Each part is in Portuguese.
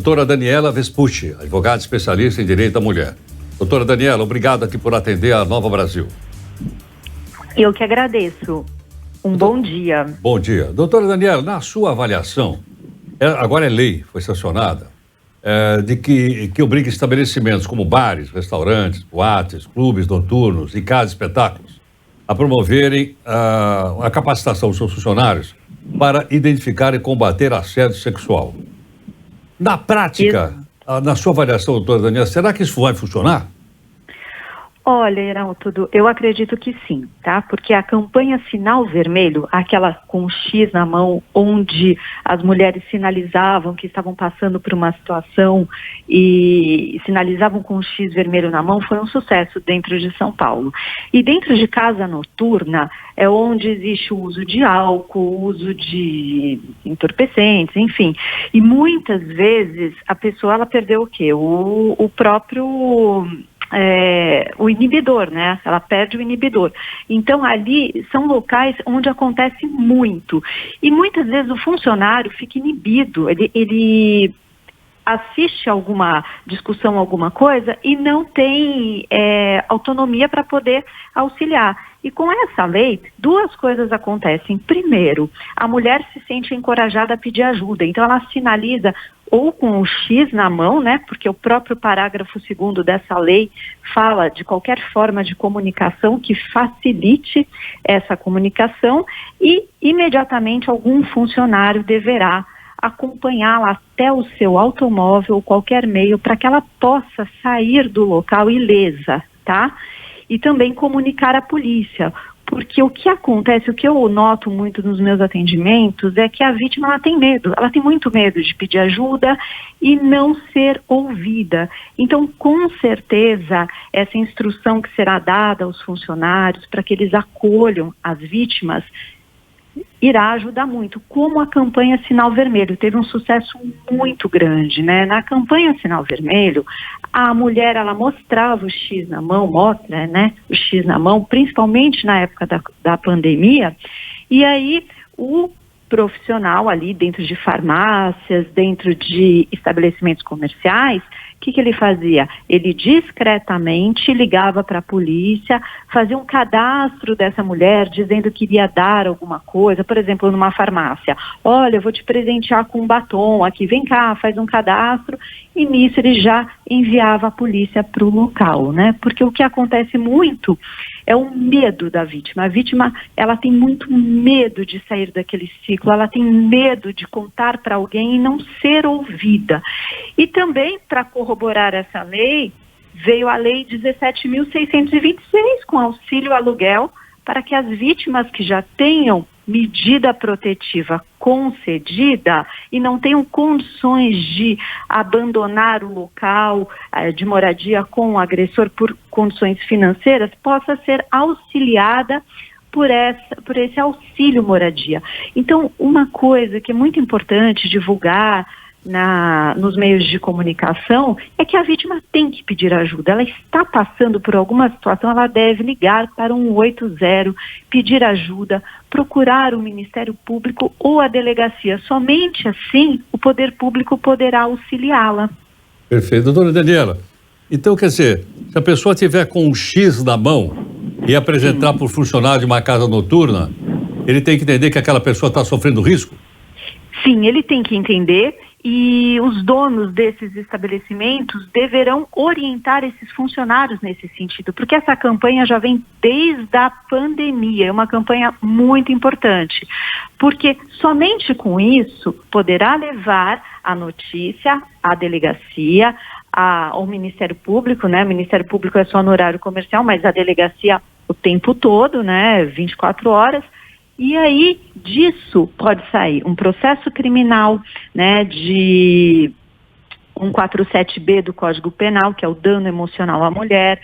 Doutora Daniela Vespucci, advogada especialista em direito da mulher. Doutora Daniela, obrigado aqui por atender a Nova Brasil. Eu que agradeço. Bom dia. Bom dia. Doutora Daniela, na sua avaliação, agora é lei, foi sancionada, de que obriga estabelecimentos como bares, restaurantes, boates, clubes noturnos e casas de espetáculos a promoverem a capacitação dos seus funcionários para identificar e combater assédio sexual. Na prática, na sua avaliação, doutora Daniela, será que isso vai funcionar? Olha, Heraldo, eu acredito que sim, tá? Porque a campanha Sinal Vermelho, aquela com X na mão, onde as mulheres sinalizavam que estavam passando por uma situação e sinalizavam com X vermelho na mão, foi um sucesso dentro de São Paulo. E dentro de casa noturna é onde existe o uso de álcool, o uso de entorpecentes, enfim. E muitas vezes a pessoa, ela perdeu o quê? O próprio... o inibidor, né? Ela perde o inibidor. Então, ali são locais onde acontece muito. E muitas vezes o funcionário fica inibido, ele assiste alguma discussão, alguma coisa, e não tem autonomia para poder auxiliar. E com essa lei, duas coisas acontecem. Primeiro, a mulher se sente encorajada a pedir ajuda, então ela sinaliza ou com o X na mão, né, porque o próprio parágrafo 2º dessa lei fala de qualquer forma de comunicação que facilite essa comunicação, e imediatamente algum funcionário deverá acompanhá-la até o seu automóvel ou qualquer meio para que ela possa sair do local ilesa, tá? E também comunicar à polícia. Porque o que acontece, o que eu noto muito nos meus atendimentos é que a vítima, ela tem medo, ela tem muito medo de pedir ajuda e não ser ouvida. Então, com certeza, essa instrução que será dada aos funcionários para que eles acolham as vítimas irá ajudar muito, como a campanha Sinal Vermelho teve um sucesso muito grande, né? Na campanha Sinal Vermelho, a mulher, ela mostrava o X na mão, mostra, né, o X na mão, principalmente na época da pandemia, e aí o profissional ali dentro de farmácias, dentro de estabelecimentos comerciais, o que ele fazia? Ele discretamente ligava para a polícia, fazia um cadastro dessa mulher dizendo que iria dar alguma coisa, por exemplo, numa farmácia. Olha, eu vou te presentear com um batom aqui, vem cá, faz um cadastro. E nisso ele já enviava a polícia para o local, né? Porque o que acontece muito é o medo da vítima. A vítima, ela tem muito medo de sair daquele ciclo, ela tem medo de contar para alguém e não ser ouvida. E também, para corroborar essa lei, veio a Lei 17.626, com auxílio aluguel, para que as vítimas que já tenham medida protetiva concedida e não tenham condições de abandonar o local de moradia com o agressor por condições financeiras, possa ser auxiliada por esse auxílio moradia. Então, uma coisa que é muito importante divulgar nos meios de comunicação é que a vítima tem que pedir ajuda. Ela está passando por alguma situação, ela deve ligar para 180, pedir ajuda, procurar o Ministério Público ou a delegacia. Somente assim o poder público poderá auxiliá-la. Perfeito. Doutora Daniela, então quer dizer, se a pessoa tiver com um X na mão e apresentar para o funcionário de uma casa noturna, ele tem que entender que aquela pessoa está sofrendo risco? Sim, ele tem que entender. E os donos desses estabelecimentos deverão orientar esses funcionários nesse sentido, porque essa campanha já vem desde a pandemia, é uma campanha muito importante, porque somente com isso poderá levar a notícia à delegacia, ao Ministério Público, né? O Ministério Público é só no horário comercial, mas a delegacia o tempo todo, né? 24 horas. E aí, disso pode sair um processo criminal, né, de 147B do Código Penal, que é o dano emocional à mulher,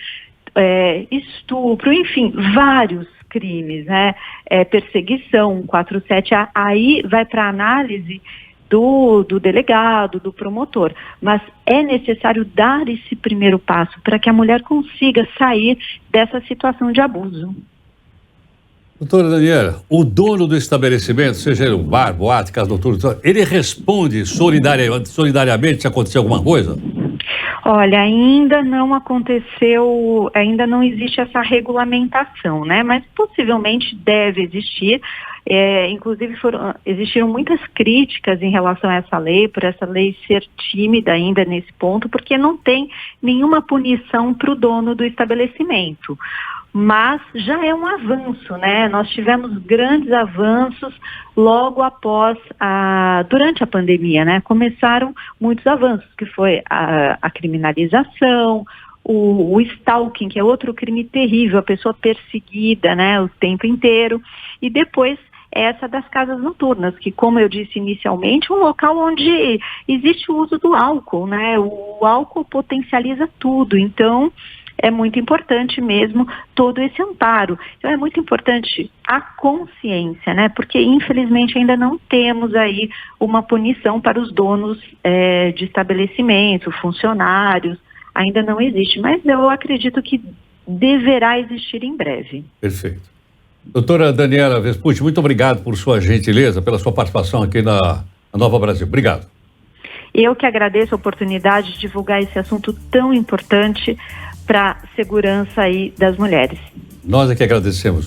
estupro, enfim, vários crimes, né, perseguição, 147, aí vai para análise do delegado, do promotor, mas é necessário dar esse primeiro passo para que a mulher consiga sair dessa situação de abuso. Doutora Daniela, o dono do estabelecimento, seja ele um bar, boate, casa noturna, ele responde solidariamente se acontecer alguma coisa? Olha, ainda não aconteceu, ainda não existe essa regulamentação, né? Mas possivelmente deve existir. Inclusive existiram muitas críticas em relação a essa lei, por essa lei ser tímida ainda nesse ponto, porque não tem nenhuma punição para o dono do estabelecimento. Mas já é um avanço, né? Nós tivemos grandes avanços logo após, durante a pandemia, né? Começaram muitos avanços, que foi a criminalização, o stalking, que é outro crime terrível, a pessoa perseguida, né, o tempo inteiro, e depois essa das casas noturnas, que, como eu disse inicialmente, é um local onde existe o uso do álcool, né? O álcool potencializa tudo, então é muito importante mesmo todo esse amparo. Então é muito importante a consciência, né? Porque infelizmente ainda não temos aí uma punição para os donos de estabelecimento, funcionários, ainda não existe, mas eu acredito que deverá existir em breve. Perfeito. Doutora Daniela Vespucci, muito obrigado por sua gentileza, pela sua participação aqui na Nova Brasil. Obrigado. Eu que agradeço a oportunidade de divulgar esse assunto tão importante para a segurança aí das mulheres. Nós é que agradecemos.